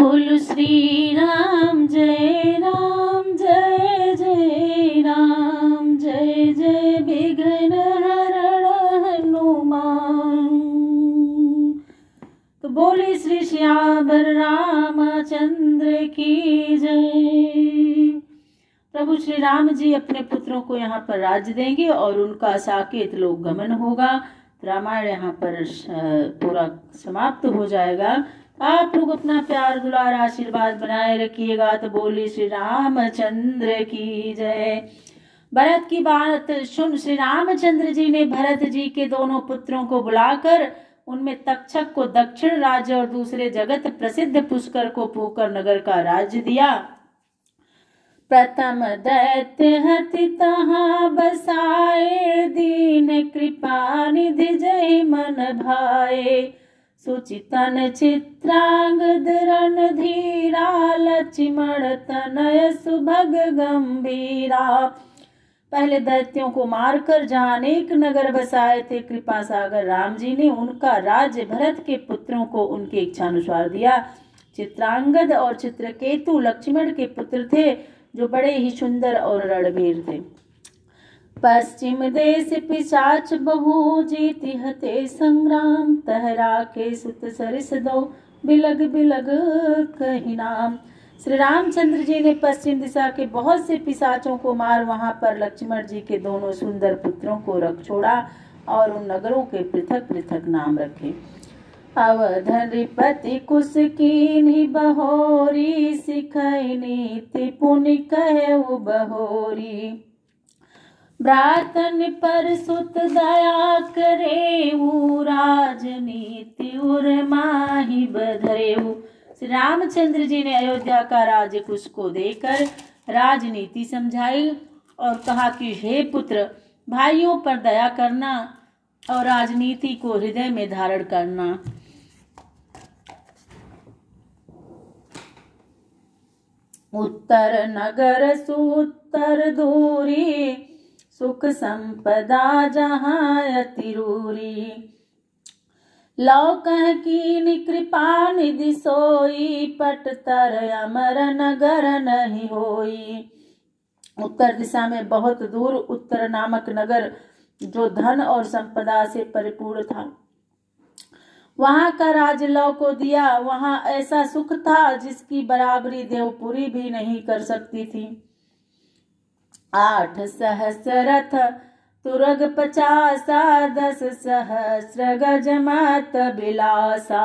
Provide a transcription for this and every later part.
बोलो श्री राम जय जय राम, जय जय विघ्न हरण हनुमान। तो बोले श्री श्यावर रामचंद्र की जय। प्रभु श्री राम जी अपने पुत्रों को यहाँ पर राज्य देंगे और उनका साकेत लोक गमन होगा। रामायण यहाँ पर पूरा समाप्त हो जाएगा। आप लोग अपना प्यार दुलार आशीर्वाद बनाए रखिएगा। तो बोली श्री रामचंद्र की जय। भरत की बात सुन श्री रामचंद्र जी ने भरत जी के दोनों पुत्रों को बुलाकर उनमें तक्षक को दक्षिण राज्य और दूसरे जगत प्रसिद्ध पुष्कर को पूकर नगर का राज्य दिया। प्रथम दैत्य हति तहाँ बसाए, दीन कृपा निधि जय मन भाए। सुचितन चित्रांग दरण धीरा, लक्ष्मण तनय सुभग गंभीरा। पहले दैत्यों को मारकर जहाँ अनेक नगर बसाए थे, कृपा सागर राम जी ने उनका राज्य भरत के पुत्रों को उनके इच्छानुसार दिया। चित्रांगद और चित्रकेतु लक्ष्मण के पुत्र थे, जो बड़े ही सुंदर और रणवीर थे। पश्चिम देश पिशाच बहु जीति हते संग्राम, तहरा के सुत सरिस दो बिलग बिलग कही नाम। श्री रामचंद्र जी ने पश्चिम दिशा के बहुत से पिशाचों को मार वहां पर लक्ष्मण जी के दोनों सुंदर पुत्रों को रख छोड़ा और उन नगरों के पृथक पृथक नाम रखे। अवधन रिपति कुश कीन्ही बहोरी, सिखई नीति पुनि कहु बहोरी। भ्रातन पर सुत दया करेऊ, राजनीति उर माही बधरेऊ। श्री रामचंद्र जी ने अयोध्या का राज्य कुश को देकर राजनीति समझाई और कहा कि हे पुत्र, भाइयों पर दया करना और राजनीति को हृदय में धारण करना। उत्तर नगर सुत्तर दूरी, सुख संपदा जहाँ अतिरूरी। लौकह की कृपा निधि सोई, पट तर अमर नगर नहीं होई। उत्तर दिशा में बहुत दूर उत्तर नामक नगर, जो धन और संपदा से परिपूर्ण था, वहां का राज लौ को दिया। वहां ऐसा सुख था जिसकी बराबरी देवपुरी भी नहीं कर सकती थी। 8 सहस्र रथ तुरग 50, 10 सहस्र गज मत बिलासा।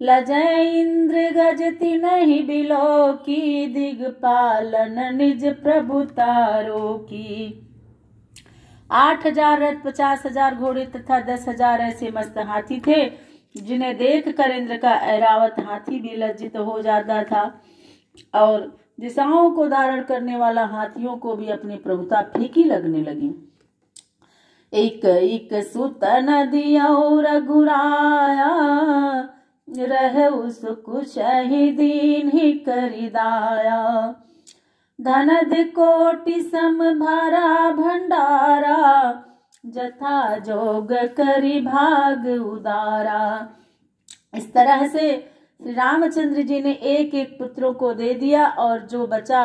लजय इंद्र गज तिनहि बिलो की, दिगपालन निज प्रभुतारो की। 8000 रथ, 50,000 घोड़े तथा 10,000 ऐसे मस्त हाथी थे, जिन्हें देखकर इंद्र का ऐरावत हाथी भी लज्जित हो जाता था और दिशाओं को धारण करने वाला हाथियों को भी अपनी प्रभुता फीकी लगने लगी। एक एक सुत नदिया रघुराया, रह उस कुछ ही दीन ही करिदाया। धनद कोटि सम भरा भंडारा, जथा जोग करी भाग उदारा। इस तरह से श्री रामचंद्र जी ने एक एक पुत्रों को दे दिया और जो बचा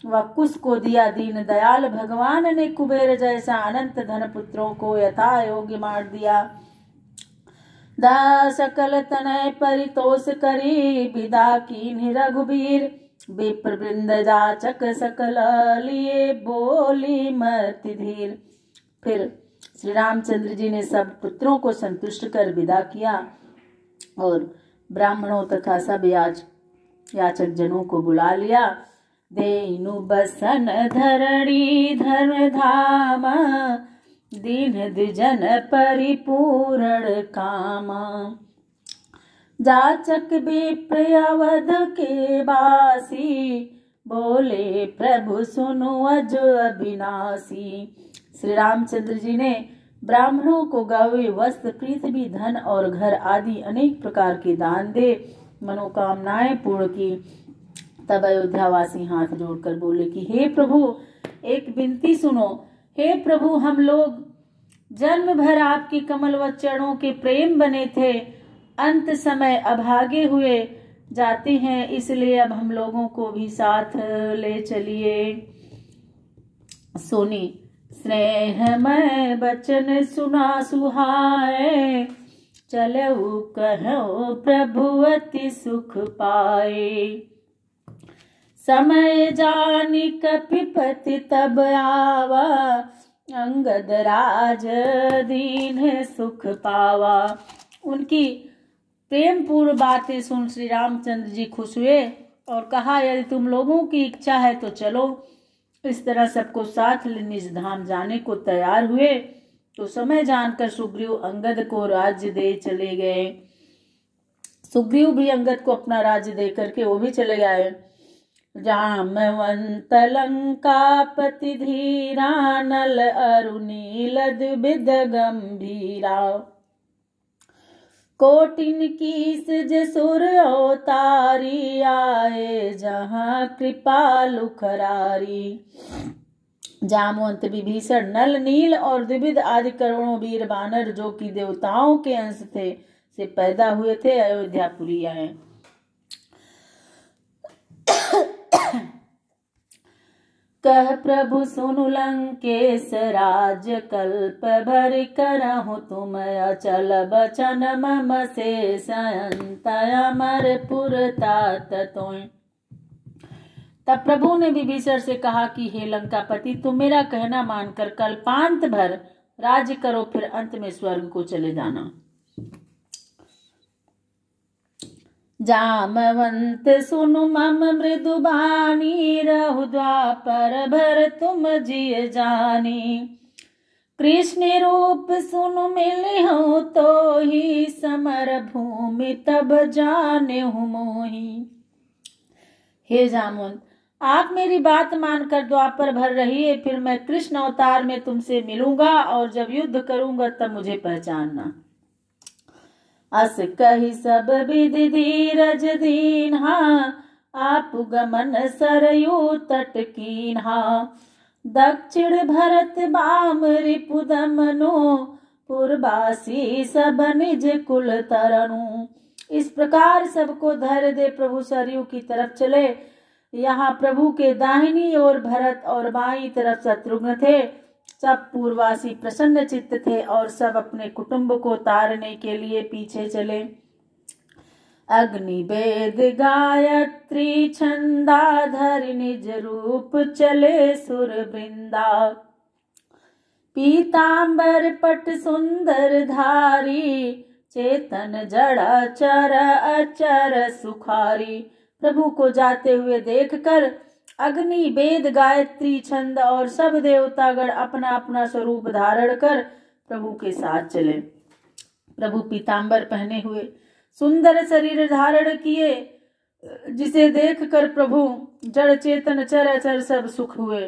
वह कुश को दिया। दीन दयाल भगवान ने कुबेर जैसा अनंत धन पुत्रों को यथा योग्य मार दिया। दा सकल तनय परितोष करी, विदा कीन्हि रघुबीर। विप्र वृंद जाचक सकल लिए, बोली मति धीर। फिर श्री रामचंद्र जी ने सब पुत्रों को संतुष्ट कर विदा किया और ब्राह्मणों तथा सब याचक जनों को बुला लिया। देनु बसन धरणी धर्म धामा, दीन द्विजन परिपूर्ण कामा। जाचक विप्र अवध के वासी, बोले प्रभु सुनो अज अविनाशी। श्री रामचंद्र जी ने ब्राह्मणों को गावे वस्त्र, पृथ्वी, धन और घर आदि अनेक प्रकार के दान दे मनोकामनाएं पूर्ण की। तब अयोध्यावासी हाथ जोड़कर बोले कि हे प्रभु, एक विनती सुनो। हे प्रभु, हम लोग जन्म भर आपके कमलवत चरणों के प्रेम बने थे, अंत समय अभागे हुए, जाते हैं, इसलिए अब हम लोगों को भी साथ ले चलिए। सुनी स्नेहमय बचन सुना सुहाए, चलो कहो प्रभु अति सुख पाए। समय जानी कपिपति तब आवा, अंगद राज दीन सुख पावा। उनकी प्रेम पूर्व बातें सुन श्री रामचंद्र जी खुश हुए और कहा, यदि तुम लोगों की इच्छा है तो चलो। इस तरह सबको साथ ले निज धाम जाने को तैयार हुए। तो समय जानकर सुग्रीव अंगद को राज्य दे चले गए। सुग्रीव भी अंगद को अपना राज्य दे करके वो भी चले गए। जामवंत लंकापति धीरा, नल अरुनील द्विविध गंभीरा। कोटिन कीस जसुर अवतारी, आए जहाँ कृपालु खरारी। जामवंत विभीषण, नल, नील और द्विविध आदि करोड़ों वीर बानर जो कि देवताओं के अंश थे से पैदा हुए थे, अयोध्यापुरी आए। कह प्रभु सुनु लंकेश राज, कल्प भर करहु तुम अचल बचन मम शेष, अंत अमरपुर तात तोय। तब प्रभु ने विभीषण से कहा कि हे लंकापति, तुम मेरा कहना मानकर कल्पांत भर राज्य करो, फिर अंत में स्वर्ग को चले जाना। जामवंत सुनु मम मृदु बानी, रहु द्वापर भर तुम जिय जानी। कृष्ण रूप सुनु मिले हो तो ही, समर भूमि तब जाने हूँ मोही। हे जामवंत, आप मेरी बात मानकर द्वापर भर रहिए, फिर मैं कृष्ण अवतार में तुमसे मिलूंगा और जब युद्ध करूंगा तब मुझे पहचानना। अस कही सब विधि धीरज दीन्हा, आप गमन सरयू तट कीन्हा। दक्षिण भरत बाम रिपुदमनु, पूर्वासी सब निज कुल तरनु। इस प्रकार सबको धैर्य दे प्रभु सरयू की तरफ चले। यहाँ प्रभु के दाहिनी ओर भरत और बाईं तरफ शत्रुघ्न थे। सब पूर्ववासी प्रसन्न चित्त थे और सब अपने कुटुंब को तारने के लिए पीछे चले। अग्नि वेद गायत्री छंदाधर निज रूप चले सुर वृंदा। पीतांबर पट सुंदर धारी, चेतन जड़ा चर अचर सुखारी। प्रभु को जाते हुए देखकर अग्नि वेद गायत्री छंद और सब देवतागण अपना अपना स्वरूप धारण कर प्रभु के साथ चले। प्रभु पीतांबर पहने हुए सुंदर शरीर धारण किए, जिसे देखकर प्रभु जड़ चेतन चर अचर सब सुख हुए।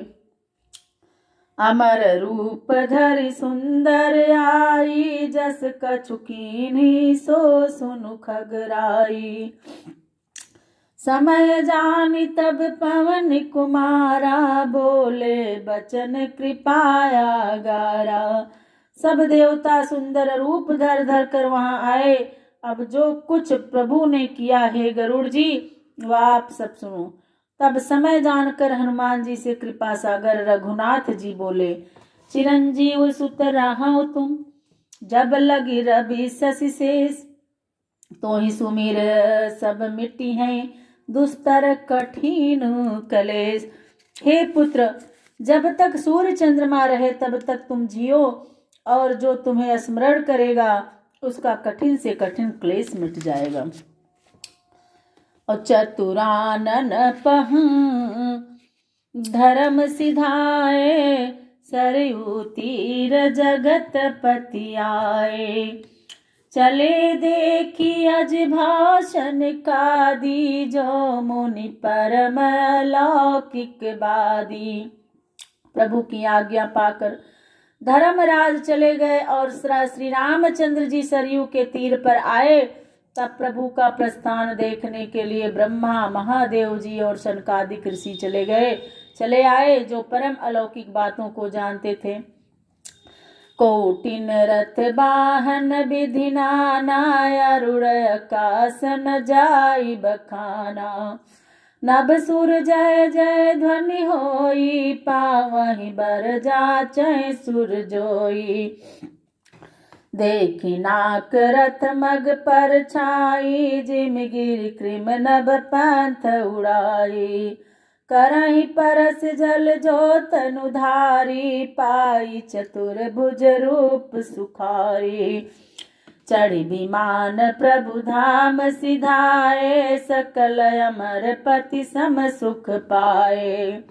अमर रूप धरि सुंदर आई, जस कछु कीन्ही सो सुनु खगराई। समय जानी तब पवन कुमारा, बोले बचन कृपाया गारा। सब देवता सुंदर रूप धर धर कर वहां आए। अब जो कुछ प्रभु ने किया है गरुड़ जी, वह आप सब सुनो। तब समय जानकर हनुमान जी से कृपा सागर रघुनाथ जी बोले, चिरंजीव सुत रहो तुम, जब लगी रवि शशि शेष। तो ही सुमिर सब मिट्टी हैं, दुस्तर कठिन कलेश। हे पुत्र, जब तक सूर्य चंद्रमा रहे तब तक तुम जियो, और जो तुम्हें स्मरण करेगा उसका कठिन से कठिन क्लेश मिट जाएगा। और चतुरानन पह धर्म सिधाए, सरयू तीर जगत पति आए। चले देखी अज भाषण कादी, जो मुनि परम लौकिक बादी। प्रभु की आज्ञा पाकर धर्मराज चले गए और श्री रामचंद्र जी सरयू के तीर पर आए। तब प्रभु का प्रस्थान देखने के लिए ब्रह्मा, महादेव जी और शनकादिक ऋषि चले आए, जो परम अलौकिक बातों को जानते थे। कोटिन रथ वाहन विधि नाना, अरुण आकासन जाई बखाना। नभ सुर जय जय ध्वनि होई, पावहि बर जाचै सुर जोई। देखी नाक रथ मग पर छाई, जिम गिर कृम नभ पंथ उड़ाई। करहि परस जल जो तनु धारी, पाई चतुर भुज रूप सुखारी। चढ़ी विमान प्रभु धाम सिधाए, सकल अमर पति सम सुख पाए।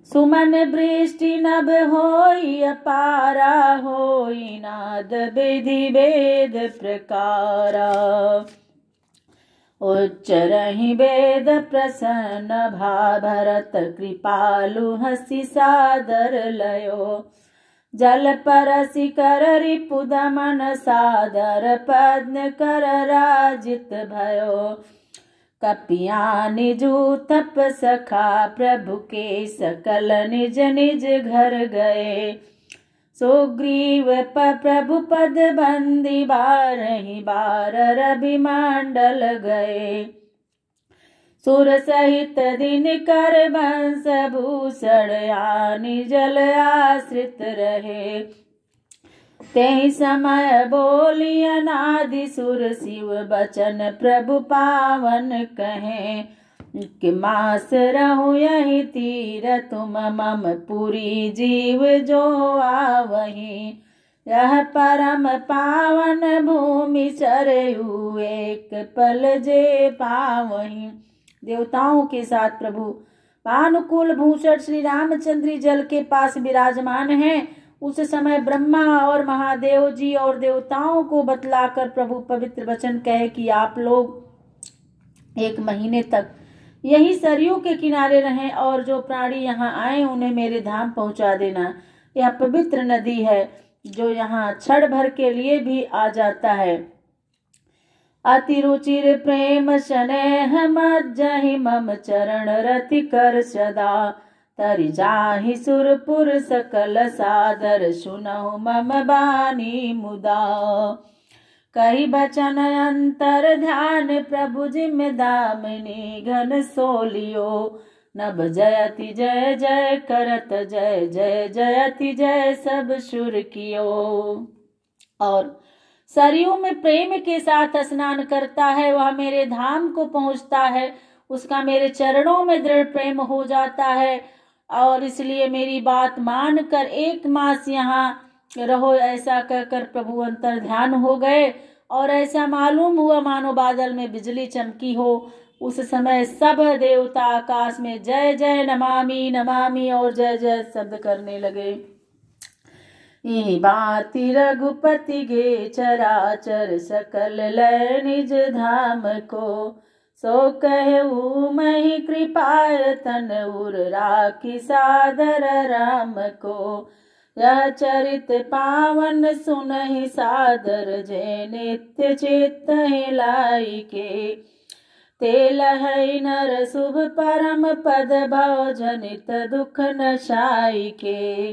सुमन वृष्टि नभ होई अपारा, होई नाद विधि वेद प्रकारा। उच्चरहि वेद प्रसन्न भा, भरत कृपालु हसी सादर लयो। जल परसि कर रिपु दमन, सादर पद्म कर राजित भयो। कपियानि जूथप सखा, प्रभु के सकल निज निज घर गए। सुग्रीव प्रभु पद बंदी, बारहि बार रवि मंडल गए। सुर सहित दिन कर वंश भूषण, आनि जल आश्रित रहे। तेहि समय बोली अनादि सुर, शिव बचन प्रभु पावन कहे। कि मास रहूं यही तीर, तुम मम पुरी जीव जो आवहीं। यह परम पावन भूमि, चरयु एक पल जे पावहीं। देवताओं के साथ प्रभु पानुकुल भूषण श्री रामचंद्र जल के पास विराजमान हैं। उस समय ब्रह्मा और महादेव जी और देवताओं को बतलाकर प्रभु पवित्र वचन कहे कि आप लोग 1 महीने तक यही सरयू के किनारे रहें, और जो प्राणी यहाँ आए उन्हें मेरे धाम पहुंचा देना। यह पवित्र नदी है जो यहाँ क्षण भर के लिए भी आ जाता है। अति रुचिर प्रेम स्नेह मज्जहि, मम चरण रति कर सदा। तरि जाहि सुरपुर सकल सादर, सुनहु मम बानी मुदा। कही बचन अंतर ध्यान, प्रभु जिम दामिनी घन सोलियो। नभ जयति जय जय करत, जय जय जयति जय सब सुर कियो। और सरयू में प्रेम के साथ स्नान करता है, वह मेरे धाम को पहुंचता है। उसका मेरे चरणों में दृढ़ प्रेम हो जाता है, और इसलिए मेरी बात मानकर 1 मास यहाँ रहो, ऐसा कहकर प्रभु अंतर ध्यान हो गए। और ऐसा मालूम हुआ मानो बादल में बिजली चमकी हो। उस समय सब देवता आकाश में जय जय नमामि नमामि और जय जय शब्द करने लगे। ई बाति रघुपति गे, चराचर सकल लय निज धाम को। सो कहू मही कृपाय, तन उर राखी सादर राम को। यह चरित पावन सुनहि सादर, जे नित्य चित्त लाई के। ते लहै नर शुभ परम पद, भव जनित दुख नशाई के।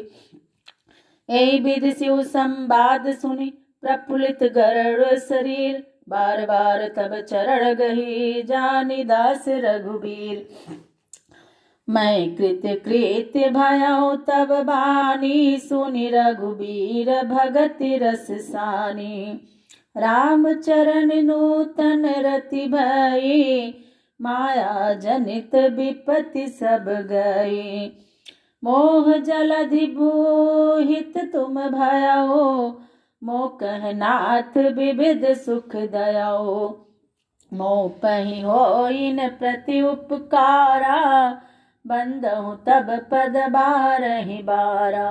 एहि विधि शिव संवाद सुनि, प्रफुल्लित गरुड़ शरीर। बार बार तब चरण गही, जानि दास रघुबीर। मैं कृत्य भयउ तब बानी, सुनि रघुबीर भगति रस सानी। राम चरण नूतन रति भई, माया जनित विपत्ति सब गई। मोह जलधि भूहित तुम भयउ, मोह नाथ विविध सुख दयाओ। मोह पहि होइन प्रति उपकारा, बंदहु तब पद बारहि बारा।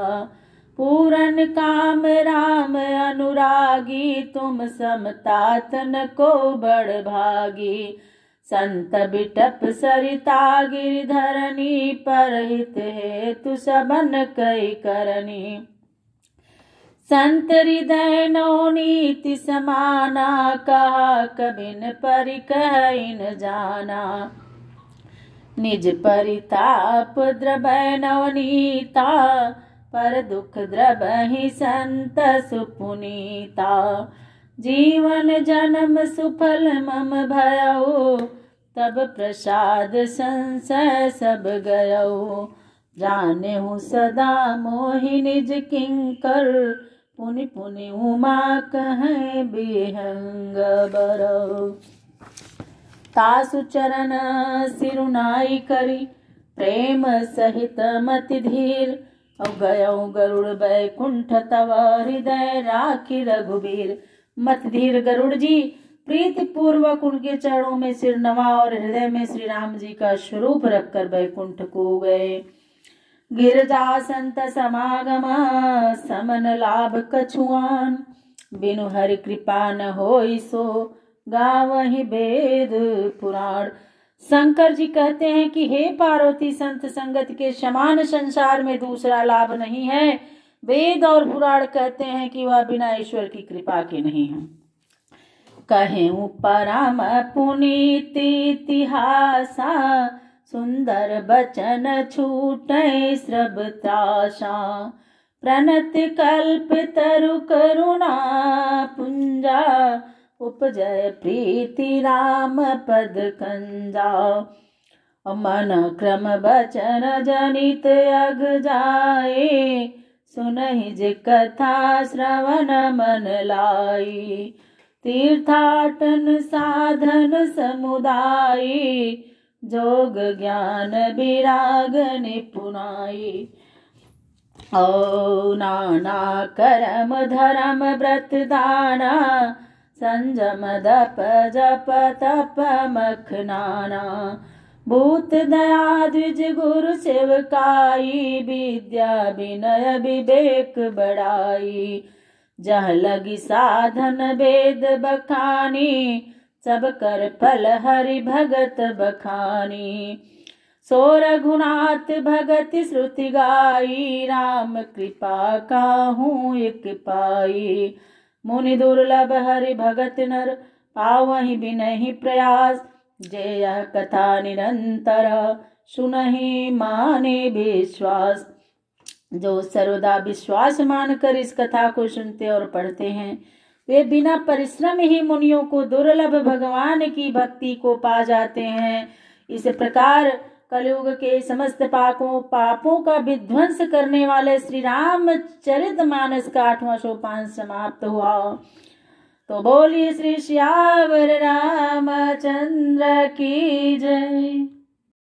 पूरन काम राम अनुरागी, तुम समतात न को बड़ भागी। संत बिटप सरिता गिरधरनी, परहित हेतु सबन कई करनी। संत हृदय नवनीति समाना, कहा कबिन परिकहि न जाना। निज परिताप द्रवै नवनीता, पर दुख द्रबहि संत सुपुनीता। जीवन जन्म सुफल मम भयउ, तब प्रसाद संशय सब गयउ। जानेहु सदा मोहि निज किंकर, पुनि पुनि उमा कहे बिहंग बरउ। तासु चरण सिरुनाई करी, प्रेम सहित मति धीर। अब गयउ गरुड़ बैकुंठ, तव हृदय राखी रघुबीर। मत धीर गरुड़ जी प्रीति पूर्वक उनके चरणों में सिर नवा और हृदय में श्री राम जी का स्वरूप रखकर बैकुंठ को गए। गिरजा संत समागम, समन लाभ कछुआन। बिनु हरि कृपा न होई सो, गावहि वेद पुराण। शंकर जी कहते हैं कि हे पार्वती, संत संगत के समान संसार में दूसरा लाभ नहीं है। वेद और पुराण कहते हैं कि वह बिना ईश्वर की कृपा के नहीं है। कहें परम पुनीत इतिहासा, सुंदर बचन छूटे श्रवताशा। प्रणत कल्प तरु करुणा पुंजा, उपजय प्रीति राम पद कंजा। मन क्रम बचन जनित अग जाए, सुनहि जे कथा श्रवण मन लाई। तीर्थाटन साधन समुदाय, जोग ज्ञान विराग निपुणाई। ओ नाना करम धर्म व्रत दाना, संजम दप जप तप मखनाना। भूत दया द्विज गुरु सेवकाई, विद्या विनय विवेक बढ़ाई। जह लगी साधन वेद बखानी, सब कर फल हरि भगत बखानी। सो रघुनाथ भगत श्रुति गाई, राम कृपा काहू एक पाई। मुनि दुर्लभ हरि भगत नर, पावहि बिनहि प्रयास। जे यह कथा निरंतर, सुनहि माने विश्वास। जो सर्वदा विश्वास मानकर इस कथा को सुनते और पढ़ते हैं, वे बिना परिश्रम ही मुनियों को दुर्लभ भगवान की भक्ति को पा जाते हैं। इस प्रकार कलयुग के समस्त पापों का विध्वंस करने वाले श्री राम चरित मानस का 8वां सोपान समाप्त हुआ। तो बोलिए श्री श्यावर रामचंद्र की जय।